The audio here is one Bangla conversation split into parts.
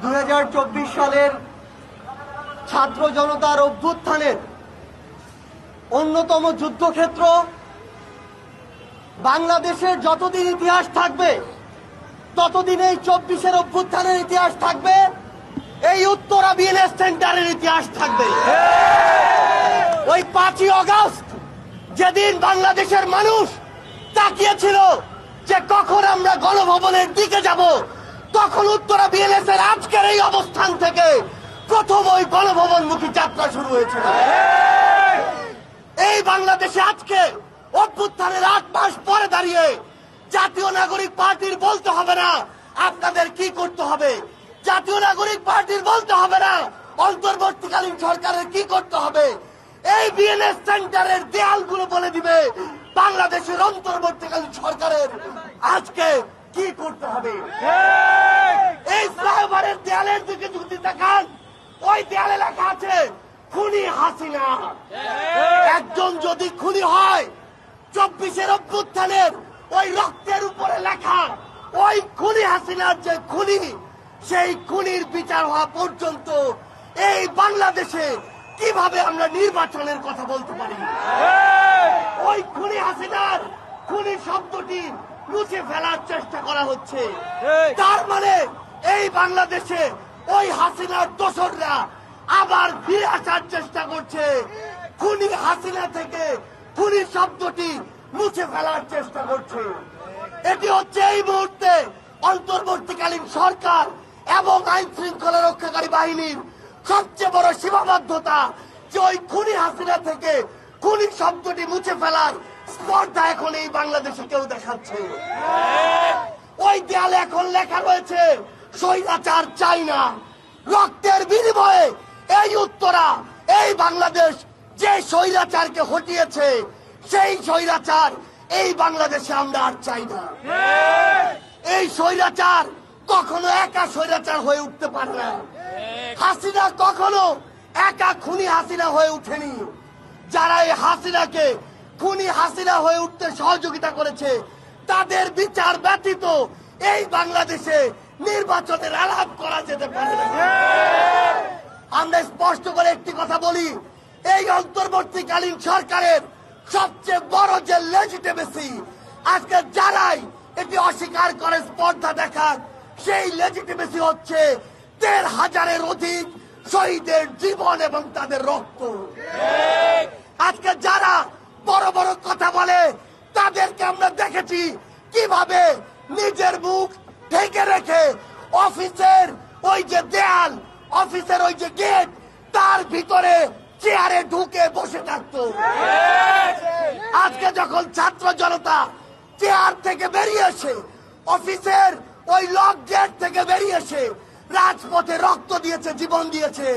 2024 সালের ছাত্র জনতার অভ্যুত্থানের অন্যতম যুদ্ধক্ষেত্র বাংলাদেশের যতদিন ইতিহাস থাকবে ততদিন এই 24-এর অভ্যুত্থানের ইতিহাস থাকবে, এই উত্তরা বিএনএস সেন্টারের ইতিহাস থাকবে। ওই 5ই আগস্ট যেদিন বাংলাদেশের মানুষ তাকিয়েছিল যে কখন আমরা গণভবনের দিকে যাব, তখন উত্তরা বিএনএস এর আজকের এই অবস্থান থেকে প্রথম ওই গণভবনমুখী যাত্রা শুরু হয়েছিল। এই বাংলাদেশে আজকে অভ্যুত্থানের 8 মাস পরে দাঁড়িয়ে জাতীয় নাগরিক পার্টির বলতে হবে না আপনাদের কি করতে হবে, জাতীয় নাগরিক পার্টির বলতে হবে না অন্তর্বর্তীকালীন সরকারের কি করতে হবে। এই বিএনএস সেন্টারের দেয়ালগুলো বলে দিবে বাংলাদেশের অন্তর্বর্তীকালীন সরকারের আজকে কি করতে হবে। এই ফ্লাইওভারের দেয়ালের দিকে যদি তাকান, ওই দেয়ালে লেখা আছে খুনি হাসিনা। একজন যদি খুনি হয়, 24-এর অভ্যুত্থানের ওই রক্তের উপরে লেখা ওই খুনি হাসিনার যে খুনি, সেই খুনির বিচার হওয়া পর্যন্ত এই বাংলাদেশে কিভাবে আমরা নির্বাচনের কথা বলতে পারি। ওই খুনি হাসিনার খুনি শব্দটি মুছে ফেলার চেষ্টা করা হচ্ছে। তার মানে এই বাংলাদেশে ওই হাসিনার দোসররা আবার ফিরে আসার চেষ্টা করছে। খুনি হাসিনা থেকে খুনি শব্দটি মুছে ফেলার চেষ্টা করছে। এটি হচ্ছে এই মুহূর্তে অন্তর্বর্তীকালীন সরকার এবং আইন শৃঙ্খলা রক্ষাকারী বাহিনীর সবচেয়ে বড় সীমাবদ্ধতা, যে ওই খুনি হাসিনা থেকে খুনি শব্দটি মুছে ফেলার স্পর্ধা এখন এই বাংলাদেশে কেউ দেখাচ্ছে। ওই দেয়ালে এখন লেখা রয়েছে স্বৈরাচার চাই না। রক্তের বিনিময়ে এই উত্তরা, এই বাংলাদেশ যে স্বৈরাচারকে হটিয়েছে, সেই স্বৈরাচার এই বাংলাদেশে আমরা আর চাই না। এই স্বৈরাচার কখনো একা স্বৈরাচার হয়ে উঠতে পারে না। হাসিনা কখনো একা খুনি হাসিনা হয়ে উঠেনি। যারা এই হাসিনাকে খুনি হাসিনা হয়ে উঠতে সহযোগিতা করেছে, তাদের বিচার ব্যতীত এই বাংলাদেশে নির্বাচনের আলাপ করা যেতে পারে না। আমরা স্পষ্ট করে একটি কথা বলি, এই অন্তর্বর্তীকালীন সরকারের সবচেয়ে বড় যে লেজিটিমেসি, আজকে যারাই এটি অস্বীকার করে স্পর্ধা দেখান, সেই লেজিটিমেসি হচ্ছে ১৩,০০০-এর অধিক শহীদের জীবন এবং তাদের রক্ত। আজকে যারা বড় বড় কথা বলে, তাদেরকে আমরা দেখেছি কিভাবে নিজের মুখ ঢেকে রেখে অফিসের ওই যে দেয়াল, অফিসের ওই যে গেট, তার ভিতরে চেয়ারে ঢুকে বসে থাকত। আজকে যখন ছাত্র জনতা চেয়ার থেকে বেরিয়ে এসে, অফিসের ওই লক গেট থেকে বেরিয়ে এসে রাজপথে রক্ত দিয়েছে, জীবন দিয়েছে,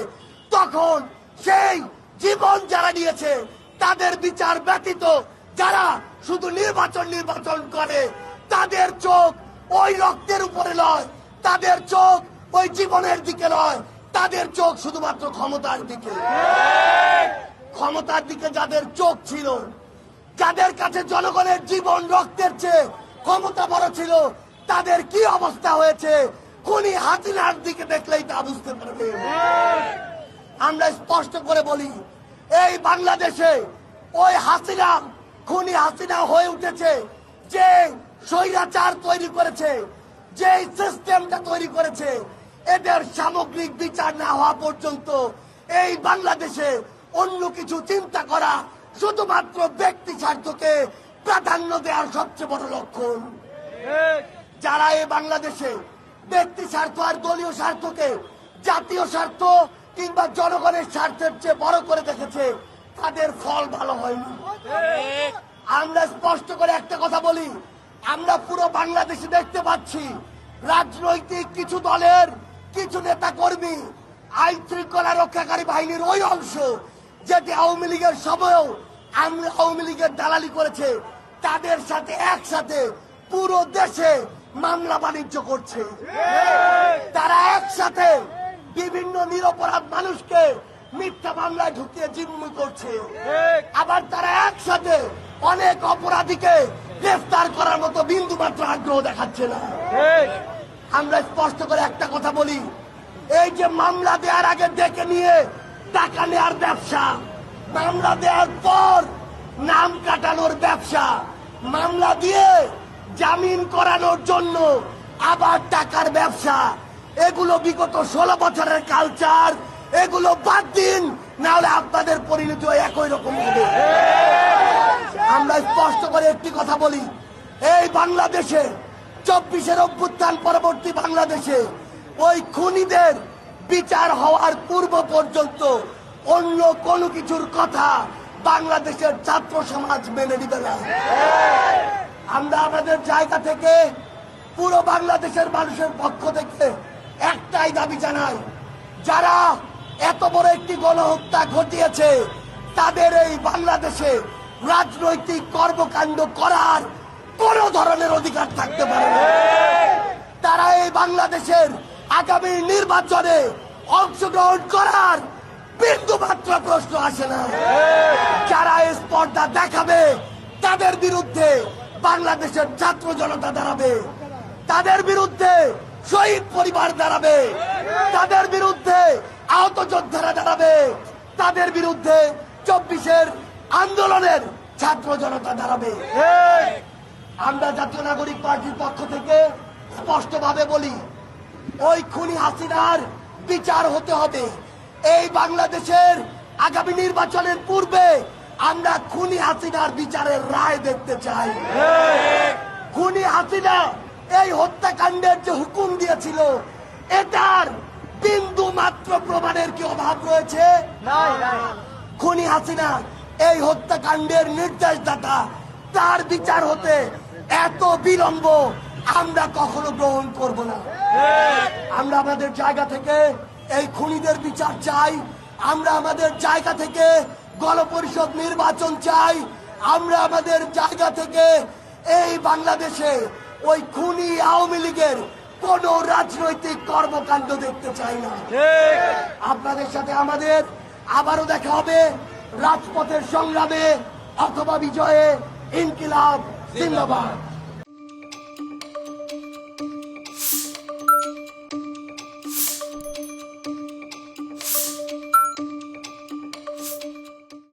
তখন সেই জীবন যারা দিয়েছে তাদের বিচার ব্যতীত যারা শুধু নির্বাচন করে, তাদের চোখ ওই রক্তের উপরে নয়, তাদের চোখ ওই জীবনের দিকে নয়, তাদের চোখ শুধুমাত্র ক্ষমতার দিকে। ক্ষমতার দিকে যাদের চোখ ছিল, যাদের কাছে জনগণের জীবন রক্তের চেয়ে ক্ষমতা বড় ছিল, তাদের কি অবস্থা হয়েছে খুনি হাসিনার দিকে দেখলেই তা বুঝতে পারবে। আমরা স্পষ্ট করে বলি, এই বাংলাদেশে ওই হাসিনা খুনি হাসিনা হয়ে উঠেছে, যে স্বৈরাচার তৈরি করেছে, যে সিস্টেমটা তৈরি করেছে, এদের সামগ্রিক বিচার না হওয়া পর্যন্ত এই বাংলাদেশে অন্য কিছু চিন্তা করা শুধুমাত্র ব্যক্তি স্বার্থকে প্রাধান্য দেওয়ার সবচেয়ে বড় লক্ষণ। যারা এই বাংলাদেশে ব্যক্তি স্বার্থ আর দলীয় স্বার্থকে জাতীয় স্বার্থ কিংবা জনগণের স্বার্থের চেয়ে বড় করে দেখেছে, তাদের ফল ভালো হয়নি। আমরা স্পষ্ট করে একটা কথা বলি, আমরা পুরো বাংলাদেশে দেখতে পাচ্ছি রাজনৈতিক কিছু দলের কিছু নেতা কর্মী, আইন শৃঙ্খলা রক্ষাকারী বাহিনীর ওই অংশ যেটি আওয়ামী লীগের সময়ও আওয়ামী লীগের দালালি করেছে, তাদের সাথে একসাথে পুরো দেশে মামলা বাণিজ্য করছে। তারা একসাথে বিভিন্ন নিরপরাধ মানুষকে মিথ্যা মামলায় ঢুকিয়ে জিম্মি করছে। আবার তারা একসাথে অনেক অপরাধীকে গ্রেফতার করার মতো বিন্দু মাত্র আগ্রহ দেখাচ্ছে না। আমরা স্পষ্ট করে একটা কথা বলি, এই যে মামলা দেওয়ার আগে ডেকে নিয়ে টাকা নেওয়ার ব্যবসা, মামলা দেওয়ার পর নাম কাটানোর ব্যবসা, মামলা দিয়ে জামিন করানোর জন্য আবার টাকার ব্যবসা, এগুলো বিগত 16 বছরের কালচার। এগুলো বাদ দিন, না হলে আপনাদের পরিণতি একই রকম হবে। আমরা স্পষ্ট করে একটি কথা বলি, এই বাংলাদেশে 24-এর অভ্যুত্থান পরবর্তী বাংলাদেশে ওই খুনিদের বিচার হওয়ার পূর্ব পর্যন্ত অন্য কোনো কিছুর কথা বাংলাদেশের ছাত্র সমাজ মেনে নিবে না। আমরা আমাদের জায়গা থেকে পুরো বাংলাদেশের মানুষের পক্ষ থেকে একটাই দাবি জানাই, যারা এত বড় একটি গণহত্যা ঘটিয়েছে তাদের এই বাংলাদেশে রাজনৈতিক কর্মকাণ্ড করার কোন ধরনের অধিকার থাকতে পারে না। তারা এই বাংলাদেশের আগামী নির্বাচনে অংশগ্রহণ করার বিন্দু মাত্র প্রশ্ন আসে না। যারা এই স্পর্ধা দেখাবে তাদের বিরুদ্ধে বাংলাদেশের ছাত্র জনতা দাঁড়াবে, তাদের বিরুদ্ধে শহীদ পরিবার দাঁড়াবে, তাদের বিরুদ্ধে আহত যোদ্ধারা দাঁড়াবে, তাদের বিরুদ্ধে 24-এর আন্দোলনের ছাত্র জনতা দাঁড়াবে। আমরা জাতীয় নাগরিক পার্টির পক্ষ থেকে স্পষ্টভাবে বলি, ওই খুনি হাসিনার বিচার হতে হবে। এই বাংলাদেশের আগামী নির্বাচনের পূর্বে আমরা খুনি হাসিনার বিচারের রায় দেখতে চাই। খুনি হাসিনা এই হত্যাকাণ্ডের যে হুকুম দিয়েছিল, এটার বিন্দু মাত্র প্রমাণের কি অভাব রয়েছে? খুনি হাসিনা এই হত্যাকাণ্ডের নির্দেশদাতা, তার বিচার হতে এত বিলম্ব আমরা কখনো গ্রহণ করব না। আমরা আমাদের জায়গা থেকে এই খুনিদের বিচার চাই, আমরা আমাদের জায়গা থেকে গণপরিষদ নির্বাচন চাই, আমরা আমাদের জায়গা থেকে এই বাংলাদেশে ওই খুনি আওয়ামী লীগের কোন রাজনৈতিক কর্মকাণ্ড দেখতে চাই না। আপনাদের সাথে আমাদের আবারও দেখা হবে রাজপথের সংগ্রামে অথবা বিজয়ে। ইনকিলাব জিন্দাবাদ।